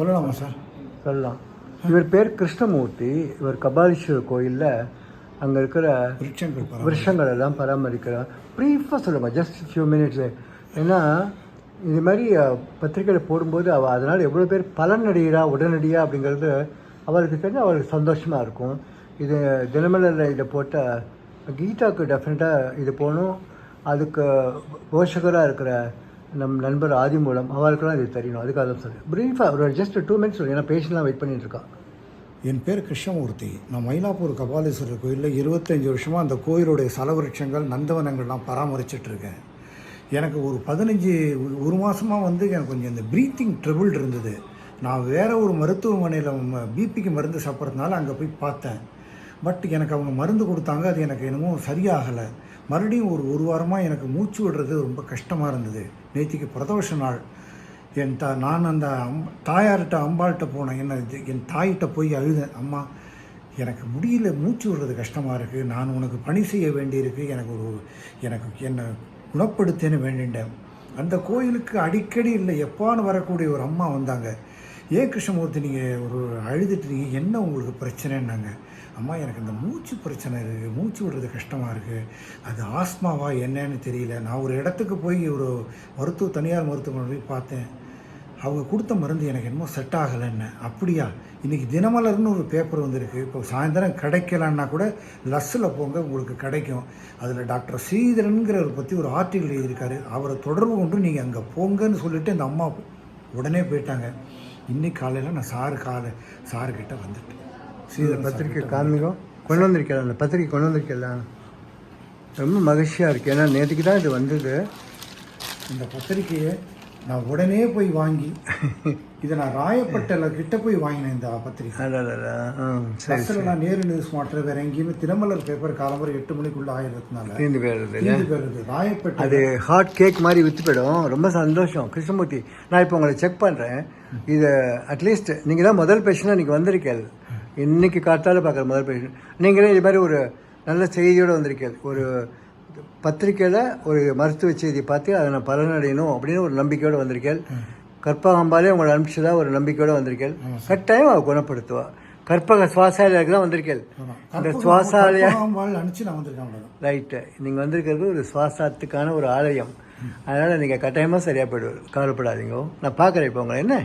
சொல்லலாமா சார்? சொல்லலாம். இவர் பேர் கிருஷ்ணமூர்த்தி. இவர் கபாலீஸ்வரர் கோயிலில் அங்கே இருக்கிற விருஷங்கள் எல்லாம் பராமரிக்கிறார். ப்ரீஃபாக சொல்லுங்கள், ஜஸ்ட் ஃபியூ மினிட்ஸு. ஏன்னா இது மாதிரி பத்திரிக்கையில் போடும்போது அவள் அதனால் எவ்வளோ பேர் பலன் அடைகிறா உடனடியாக அப்படிங்கிறது அவளுக்கு தெரிஞ்சு அவளுக்கு சந்தோஷமாக இருக்கும். இது தினமலரில் இதை போட்ட கீதாவுக்கு டெஃபினட்டாக இது போகணும். அதுக்கு போஷகராக இருக்கிற நம் நண்பர் ஆதி மூலம் அவளுக்கெல்லாம் இது தெரியணும். அதுக்காக தான் சொல்லு. ப்ரீஃபாக ஒரு ஜஸ்ட் 2 மினிட்ஸ் சொல்லு, ஏன்னா பேஷண்ட்லாம் வெயிட் பண்ணிட்டுருக்கான். என் பேர் கிருஷ்ணமூர்த்தி. நான் மயிலாப்பூர் கபாலீஸ்வரர் கோயிலில் 25 வருஷமாக அந்த கோயிலுடைய சலவிருட்சங்கள் நந்தவனங்கள்லாம் பராமரிச்சிட்ருக்கேன். எனக்கு ஒரு 1 மாதமாக வந்து எனக்கு கொஞ்சம் இந்த ப்ரீத்திங் ட்ரபிள் இருந்தது. நான் வேறு ஒரு மருத்துவமனையில் பிபிக்கு மருந்து சாப்பிட்றதுனால அங்கே போய் பார்த்தேன். பட் எனக்கு அவங்க மருந்து கொடுத்தாங்க, அது எனக்கு என்னமோ சரியாகலை. மறுபடியும் ஒரு வாரமாக எனக்கு மூச்சு விடுறது ரொம்ப கஷ்டமாக இருந்தது. நேற்றுக்கு பிரதோஷ நாள். நான் அந்த தாயார்கிட்ட அம்பாள்கிட்ட போனேன். என் தாயிட்ட போய் அழுதேன், அம்மா எனக்கு முடியல, மூச்சு விடுறது கஷ்டமாக இருக்குது, நான் உனக்கு பணி செய்ய வேண்டியிருக்கு, எனக்கு என்னை குணப்படுத்தேன்னு வேண்டிட்டேன். அந்த கோயிலுக்கு அடிக்கடி இல்லை எப்பான்னு வரக்கூடிய ஒரு அம்மா வந்தாங்க. ஏன் கிருஷ்ணமூர்த்தி நீங்கள் ஒரு அழுதுட்டுறீங்க, என்ன உங்களுக்கு பிரச்சனைன்னாங்க. அம்மா எனக்கு இந்த மூச்சு பிரச்சனை இருக்குது, மூச்சு விடுறது கஷ்டமாக இருக்குது, அது ஆஸ்மாவா என்னன்னு தெரியல. நான் ஒரு இடத்துக்கு போய் ஒரு தனியார் மருத்துவமனை போய் பார்த்தேன். அவங்க கொடுத்த மருந்து எனக்கு என்னமோ செட் ஆகலைன்னு. அப்படியா, இன்றைக்கி தினமலர்னு ஒரு பேப்பர் வந்திருக்கு. இப்போ சாயந்தரம் கிடைக்கலன்னா கூட லஸ்ஸில் போங்க, உங்களுக்கு கிடைக்கும். அதில் டாக்டர் ஸ்ரீதரனுங்கிறவரை பற்றி ஒரு ஆர்டிக்கல் எழுதியிருக்காரு. அவரை தொடர்பு கொண்டு நீங்கள் அங்கே போங்கன்னு சொல்லிவிட்டு அந்த அம்மா உடனே போயிட்டாங்க. இன்னைக்கு காலையில் நான் சாருக்கிட்ட வந்துட்டேன். ஸ்ரீதர் பத்திரிக்கை காமிக்கும் கொண்டு வந்திருக்கேன். அந்த பத்திரிக்கை கொண்டு வந்திருக்கேன். ரொம்ப மகிழ்ச்சியாக இருக்குது. ஏன்னா நேற்றுக்கு தான் இது வந்தது. இந்த பத்திரிக்கையை நான் உடனே போய் வாங்கி இதை நான் ராயப்பட்டல கிட்ட போய் வாங்கினேன். இந்த பத்திரிக்கை நான் நேரு நியூஸ் மாற்ற வேற எங்கேயுமே தினமலர் பேப்பர் காலம்பரம் 8 மணிக்குள்ளே ஆயிரத்துனால தீர்ந்து போயிடுது. ராயப்பட்ட அது ஹாட் கேக் மாதிரி விற்று போயிடும். ரொம்ப சந்தோஷம் கிருஷ்ணமூர்த்தி. நான் இப்போ உங்களை செக் பண்ணுறேன். இது அட்லீஸ்ட் நீங்கள் தான் முதல் பேஷனாக இன்றைக்கி வந்திருக்கேன். இன்றைக்கி காத்தால பார்க்குற முதல் பேஷன் நீங்களே. இது மாதிரி ஒரு நல்ல செய்தியோடு வந்திருக்கேன். ஒரு பத்திரிக்கையில் ஒரு மருத்துவ செய்தி பார்த்து அதை நான் பலனடையணும் அப்படின்னு ஒரு நம்பிக்கையோடு வந்திருக்கேன். கற்பகாம்பாலே உங்களை அனுப்பிச்சதா ஒரு நம்பிக்கையோடு வந்திருக்கேன். கட்டாயம் அவள் குணப்படுத்துவா. கற்பக சுவாசாலயருக்கு தான் வந்திருக்கேன். இந்த சுவாசாலயா அனுப்பிச்சு நான் வந்திருக்கேன். ரைட்டு, நீங்கள் வந்திருக்கிறது ஒரு சுவாசத்துக்கான ஒரு ஆலயம். அதனால் நீங்கள் கட்டாயமாக சரியாக போய்டுவார், கவலைப்படாதீங்க. நான் பார்க்குறேன் இப்போ உங்களை. என்ன